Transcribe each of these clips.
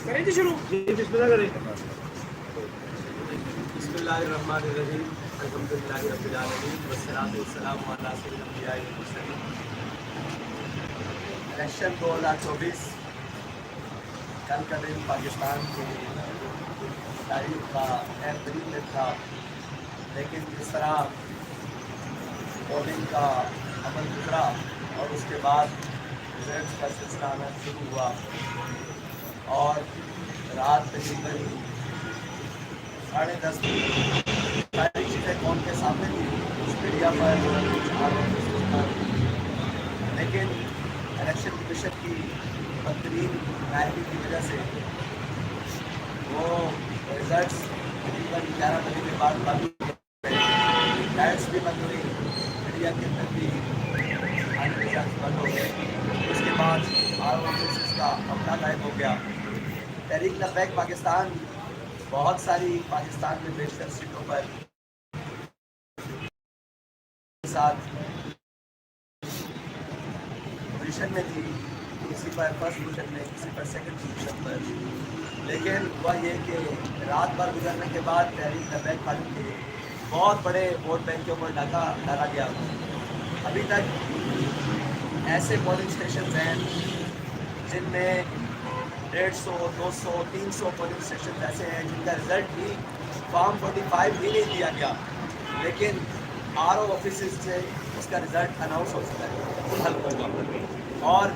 کریں جی شروع. بسم اللہ کریں. بسم اللہ الرحمن الرحیم الحمدللہ رب العالمین والصلاۃ والسلام علی سید الانبیاء والمرسلین. الیکشن 2024 کل کا دن پاکستان کی تاریخ کا اہم ترین دن تھا، لیکن جس طرح پولنگ کا عمل گزرا اور اس کے بعد رزلٹس کا سلسلہ آنا شروع ہوا اور رات تقریباً 10:30 ساری چیزیں کون کے سامنے تھی میڈیا پر لیکن الیکشن کمیشن کی بدترین نائبی کی وجہ سے وہ رزلٹس تقریباً 11 بجے کے بعد بند ہو گئے. لائٹس بھی بند ہوئی، میڈیا کے اندر بھی رزلٹس بند ہو گئے. اس کے بعد آفیسز کا عملہ غائب ہو گیا. تحریک لبیک پاکستان بہت ساری پاکستان میں بیشتر سیٹوں پر ساتھ پوزیشن میں تھی، کسی پر فرسٹ پوزیشن میں، کسی پر سیکنڈ پوزیشن پر. لیکن ہوا یہ کہ رات بھر گزرنے کے بعد تحریک لبیک پارٹی کے بہت بڑے ووٹ بینکوں پر ڈاکہ ڈالا گیا. ابھی تک ایسے پولنگ اسٹیشنز ہیں جن میں 150 200 300 پولنگ اسٹیشن ایسے ہیں جن کا رزلٹ بھی فارم 45 بھی نہیں دیا گیا، لیکن RO آفیسز سے اس کا رزلٹ اناؤنس ہو چکا ہے ان حلقوں کا. اور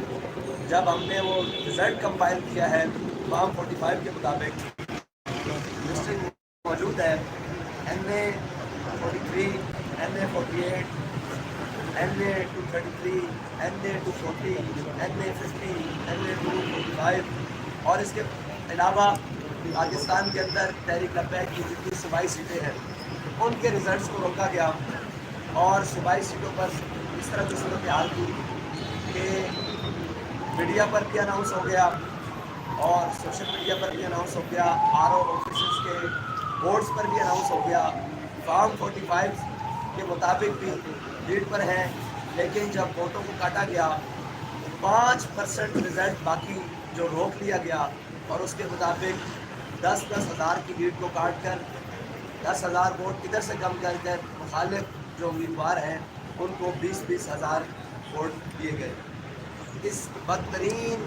جب ہم نے وہ رزلٹ کمپائل کیا ہے فارم 45 کے مطابق لسٹنگ موجود ہے NA 43 NA 48 NA 233 NA 240 NA 50 NA 245 اور اس کے علاوہ پاکستان کے اندر تحریک لبیک کی جتنی صوبائی سیٹیں ہیں ان کے رزلٹس کو روکا گیا اور صوبائی سیٹوں پر اس طرح کی صورتحال کی کہ میڈیا پر بھی اناؤنس ہو گیا اور سوشل میڈیا پر بھی اناؤنس ہو گیا، RO آفیسز کے بورڈز پر بھی اناؤنس ہو گیا. فارم 45 کے مطابق بھی لیڈ پر ہیں، لیکن جب ووٹوں کو کاٹا گیا 5% رزلٹ باقی جو روک لیا گیا اور اس کے مطابق 10-10 ہزار کی لیڈ کو کاٹ کر 10,000 ووٹ ادھر سے کم کر کر مخالف جو امیدوار ہیں ان کو 20-20 ہزار ووٹ دیے گئے. اس بدترین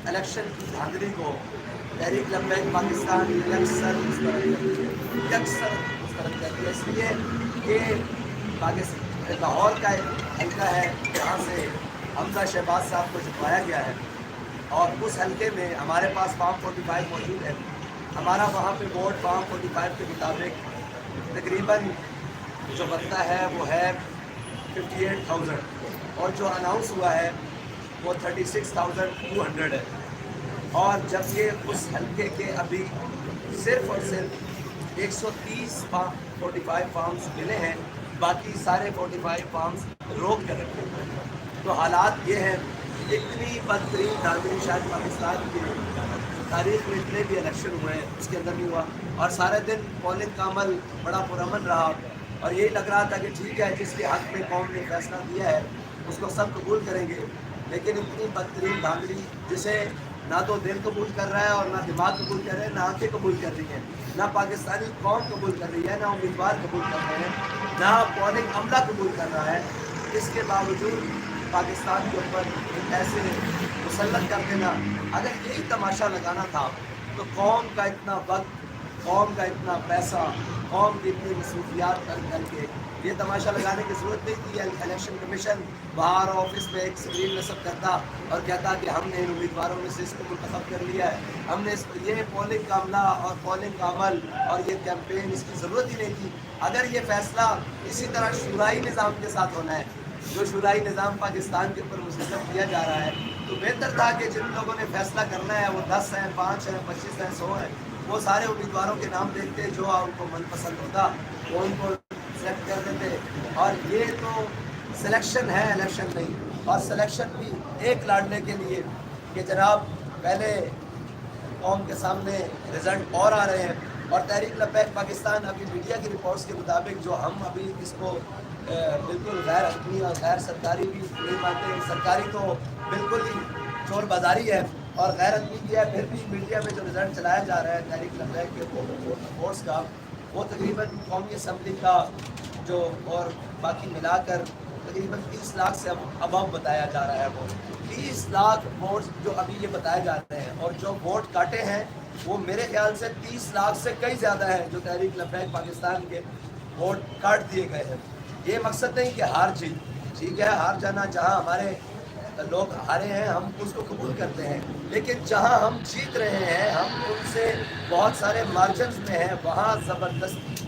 الیکشن کی دھاندلی کو تحریک لبیک پاکستان یکسر مسترد کرتی ہے، اس لیے کہ لاہور کا ایک حلقہ ہے جہاں سے حمزہ شہباز صاحب کو جتوایا گیا ہے اور اس حلقے میں ہمارے پاس فارم 45 موجود ہے. ہمارا وہاں پہ ووٹ فارم 45 کے مطابق تقریباً جو بنتا ہے وہ ہے 58,000 اور جو اناؤنس ہوا ہے وہ 36,200 ہے. اور جبکہ اس حلقے کے ابھی صرف اور صرف 130 45 فارمز ملے ہیں، باقی سارے 45 فارمز روک کر رکھے ہیں. تو حالات یہ ہیں، اتنی بدترین دھاندلی شاید پاکستان کی تاریخ میں اتنے بھی الیکشن ہوئے ہیں اس کے اندر نہیں ہوا. اور سارے دن پولنگ کا عمل بڑا پرامن رہا اور یہی لگ رہا تھا کہ ٹھیک ہے جس کے حق میں قوم نے فیصلہ دیا ہے اس کو سب قبول کریں گے. لیکن اتنی بدترین دھاندلی جسے نہ تو دل قبول کر رہا ہے اور نہ دماغ قبول کر رہے ہیں، نہ آنکھیں قبول کر رہی ہیں، نہ پاکستانی قوم قبول کر رہی ہے، نہ امیدوار قبول کر رہے ہیں، نہ پولنگ عملہ قبول کر رہا ہے. اس کے باوجود پاکستان کے اوپر ایسے مسلط کر دینا، اگر یہی تماشا لگانا تھا تو قوم کا اتنا وقت، قوم کا اتنا پیسہ، قوم کی اتنی مصروفیات کر کے یہ تماشا لگانے کی ضرورت نہیں تھی. الیکشن کمیشن باہر آفس میں ایک اسکرین نصب کرتا اور کہتا کہ ہم نے ان امیدواروں میں سے اس کو منتخب کر لیا ہے، ہم نے یہ پولنگ کا عملہ اور پولنگ کا عمل اور یہ کیمپین اس کی ضرورت ہی نہیں تھی. اگر یہ فیصلہ اسی طرح شورائی نظام کے ساتھ ہونا ہے، جو شورائی نظام پاکستان کے اوپر مسلط کیا جا رہا ہے، تو بہتر تھا کہ جن لوگوں نے فیصلہ کرنا ہے وہ 10 ہیں، 5 ہیں، 25 ہیں، 100 ہیں، وہ سارے امیدواروں کے نام دیکھتے جو ان کو من پسند ہوتا وہ ان کو سلیکٹ کر دیتے. اور یہ تو سلیکشن ہے، الیکشن نہیں. اور سلیکشن بھی ایک لاڑنے کے لیے کہ جناب پہلے قوم کے سامنے رزلٹ اور آ رہے ہیں. اور تحریک لبیک پاکستان ابھی میڈیا کی رپورٹس کے مطابق جو ہم ابھی اس کو بالکل غیر حتمی اور غیر سرکاری بھی نہیں مانتے، سرکاری تو بالکل ہی چور بازاری ہے، اور غیرت بھی کیا ہے. پھر بھی میڈیا میں جو رزلٹ چلایا جا رہا ہے تحریک لبیک کے ووٹس کا، وہ تقریباً قومی اسمبلی کا جو اور باقی ملا کر تقریباً 30 لاکھ سے ابو بتایا جا رہا ہے. وہ 30 لاکھ ووٹ جو ابھی یہ بتائے جا رہے ہیں، اور جو ووٹ کاٹے ہیں وہ میرے خیال سے 30 لاکھ سے کئی زیادہ ہیں جو تحریک لبیک پاکستان کے ووٹ کاٹ دیے گئے ہیں. یہ مقصد نہیں کہ ہار جیت، ٹھیک ہے ہار جانا، جہاں ہمارے لوگ ہارے ہیں ہم اس کو قبول کرتے ہیں، لیکن جہاں ہم جیت رہے ہیں ہم ان سے بہت سارے مارجنز میں ہیں، وہاں زبردستی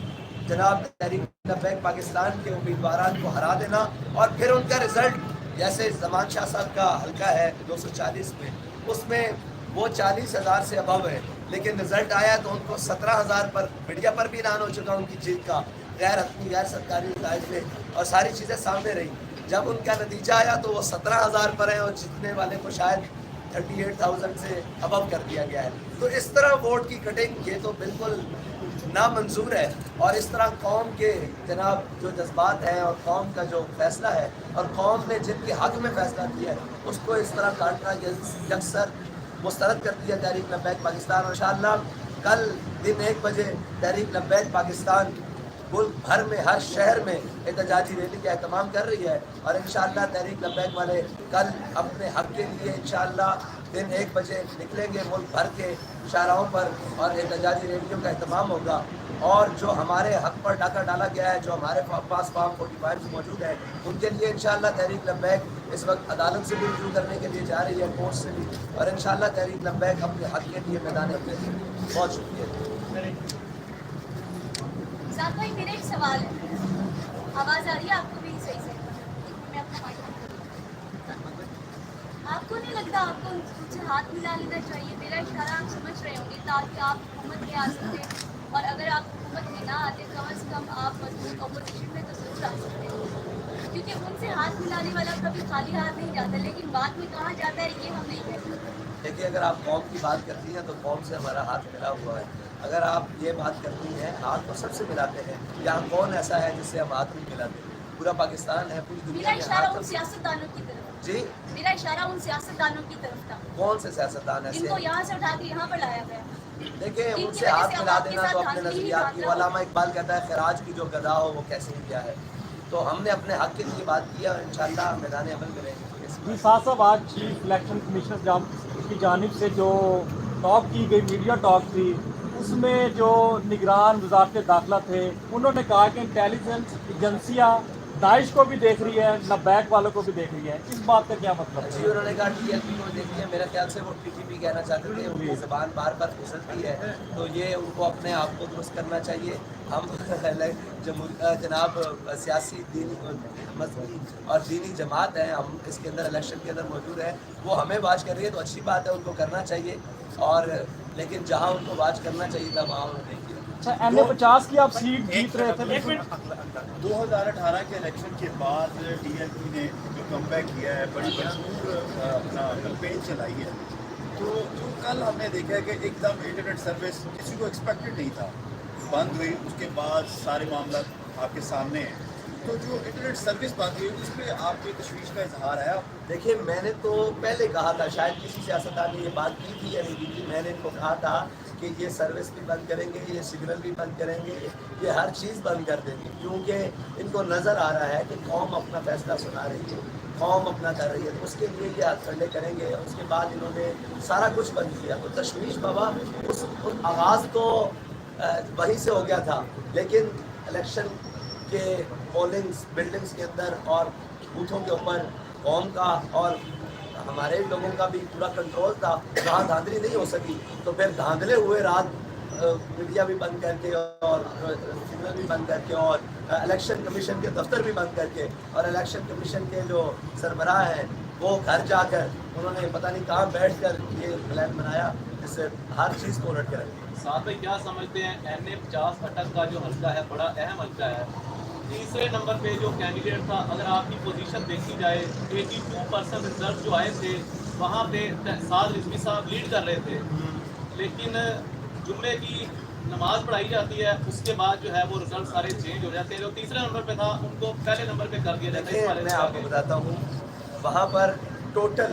جناب تحریک لبیک پاکستان کے امیدواران کو ہرا دینا اور پھر ان کا رزلٹ، جیسے زمان شاہ صاحب کا حلقہ ہے 240 میں، اس میں وہ 40,000 سے ابو ہے، لیکن رزلٹ آیا تو ان کو 17,000 پر میڈیا پر بھی اعلان ہو چکا ان کی جیت کا، غیر حتمی غیر سرکاری نتائج میں، اور ساری چیزیں سامنے رہی. جب ان کا نتیجہ آیا تو وہ 17,000 پر ہیں، اور جیتنے والے کو شاید 38,000 سے ابو کر دیا گیا ہے. تو اس طرح ووٹ کی کٹنگ یہ تو بالکل نامنظور ہے، اور اس طرح قوم کے جناب جو جذبات ہیں اور قوم کا جو فیصلہ ہے اور قوم نے جن کے حق میں فیصلہ کیا ہے اس کو اس طرح کاٹنا یکسر مسترد کر دیا تحریک لبیک پاکستان. اور انشاءاللہ کل دن 1 بجے تحریک لبیک پاکستان ملک بھر میں ہر شہر میں احتجاجی ریلی کا اہتمام کر رہی ہے، اور انشاءاللہ تحریک لبیک والے کل اپنے حق کے لیے انشاءاللہ دن 1 بجے نکلیں گے ملک بھر کے شاہراہوں پر، اور احتجاجی ریلیوں کا اہتمام ہوگا. اور جو ہمارے حق پر ڈاکہ ڈالا گیا ہے، جو ہمارے پاس فارم 45 موجود ہے، ان کے لیے انشاءاللہ تحریک لبیک اس وقت عدالت سے بھی رجوع کرنے کے لیے جا رہی ہے، کورٹ سے بھی، اور انشاءاللہ تحریک لبیک اپنے حق کے لیے میدان میں. بہت شکریہ. ساتھ بھائی میرا ایک سوال ہے، آواز آ رہی ہے آپ کو بھی صحیح سے؟ میں اپنا آپ کو نہیں لگتا آپ کو ان سے ہاتھ ملا لینا چاہیے؟ میرا اشارہ آپ سمجھ رہے ہوں گے تاکہ آپ حکومت میں آ سکتے، اور اگر آپ حکومت میں نہ آتے کم از کم آپ مضبوط اپوزیشن میں تو ضرور آ سکتے ہیں، کیونکہ ان سے ہاتھ ملانے والا کبھی خالی ہاتھ نہیں جاتا، لیکن بعد میں کہاں جاتا ہے یہ ہم نہیں کہتے. دیکھیے اگر آپ قوم کی بات کرتی ہیں تو قوم سے ہمارا ہاتھ ملا ہوا ہے. اگر آپ یہ بات کرتی ہیں ہاتھ تو سب سے ملاتے ہیں، یہاں کون ایسا ہے جس سے ہم ہاتھ نہیں ملاتے؟ پورا پاکستان ہے، پوری دنیا میرا میں اشارہ ہاتھ. ان سیاستدانوں کی طرف، جی میرا اشارہ ان سیاستدانوں کی طرف تھا. کون سے سیاستدان ان ایسے کو ہیں؟ یہاں سے اٹھا کے یہاں پر لایا گیا. دیکھیں ان ان کی سے وجہ ہاتھ سے اب ملا آپ کے دینا ساتھ تو اپنے دھاندلی ہی نظریات کی، دھاندلا علامہ اقبال کہتا ہے خراج کی جو گدا ہو وہ کیسے ہی کیا ہے. تو ہم نے اپنے حق کے لیے بات کی ہے، اور انشاءاللہ میدان عمل میں رہیں گے. جی صاحب آج چیف الیکشن کمیشنر کی جانب سے جو ٹاک کی گئی، میڈیا ٹاک تھی، اس میں جو نگران وزارت داخلہ تھے انہوں نے کہا کہ انٹیلیجنس ایجنسیاں داعش کو بھی دیکھ رہی ہے، لبیک والوں کو بھی دیکھ رہی ہے. اس بات کا کیا مطلب جی ہے؟ انہوں نے کہا ٹی ایل پی کو دیکھتی ہے، میرے خیال سے وہ ٹی ٹی پی کہنا چاہتے تھے، ان کی زبان بار بار پھسلتی ہے، تو یہ ان کو اپنے آپ کو درست کرنا چاہیے. ہم جناب سیاسی دینی مذہبی اور دینی جماعت ہیں، ہم اس کے اندر الیکشن کے اندر موجود ہیں، وہ ہمیں واچ کر رہی ہے تو اچھی بات ہے، ان کو کرنا چاہیے. اور لیکن جہاں ان کو واچ کرنا چاہیے تھا وہاں انہوں نے کیا. اچھا این اے 50 کی آپ سیٹ جیت رہے تھے. 2018 کے الیکشن کے بعد ڈی ایل پی نے جو کم بیک کیا ہے، بڑی بھرپور اپنا کمپین چلائی ہے، تو جو کل ہم نے دیکھا ہے کہ ایک دم انٹرنیٹ سروس کسی کو ایکسپیکٹڈ نہیں تھا، بند ہوئی، اس کے بعد سارے معاملات آپ کے سامنے ہیں. تو جو انٹرنیٹ سروس بند ہوئی اس پہ آپ کی تشویش کا اظہار ہے؟ دیکھیے میں نے تو پہلے کہا تھا، شاید کسی سیاستدان نے یہ بات کی تھی یا نہیں کی تھی، میں نے ان کو کہا تھا کہ یہ سروس بھی بند کریں گے، یہ سگنل بھی بند کریں گے، یہ ہر چیز بند کر دیں گے، کیونکہ ان کو نظر آ رہا ہے کہ قوم اپنا فیصلہ سنا رہی ہے، قوم اپنا کر رہی ہے، تو اس کے لیے یہ ہاتھ کھڑے کریں گے. اس کے بعد انہوں نے سارا کچھ بند کیا. تو تشویش بابا اس آغاز تو وہیں سے ہو گیا تھا، لیکن الیکشن کے پولنگس بلڈنگس کے اندر اور بوتھوں کے اوپر قوم کا اور ہمارے لوگوں کا بھی پورا کنٹرول تھا، وہاں دھاندلی نہیں ہو سکی. تو پھر دھاندلے ہوئے رات میڈیا بھی بند کر کے اور سگنل بھی بند کر کے اور الیکشن کمیشن کے دفتر بھی بند کر کے، اور الیکشن کمیشن کے جو سربراہ ہیں وہ گھر جا کر انہوں نے پتہ نہیں کہاں بیٹھ کر یہ پلان بنایا جس سے ہر چیز کو الٹ کے رکھ دیا. ساتھ میں کیا سمجھتے ہیں این اے 50 اٹک کا جو حلقہ ہے بڑا اہم حلقہ ہے، تیسرے نمبر پہ جو کینڈیڈیٹ تھا، اگر آپ کی پوزیشن دیکھی جائے 82% رزلٹ جو آئے تھے وہاں پہ سعد رضوی صاحب لیڈ کر رہے تھے، لیکن جمعے کی نماز پڑھائی جاتی ہے اس کے بعد جو ہے وہ رزلٹ سارے چینج ہو جاتے ہیں. جو تیسرے نمبر پہ تھا ان کو پہلے نمبر پہ کر دیا جاتا ہے. اس دیکھیں بارے میں آپ کو بتاتا ہوں، وہاں پر ٹوٹل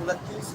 29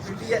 PTI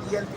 TLP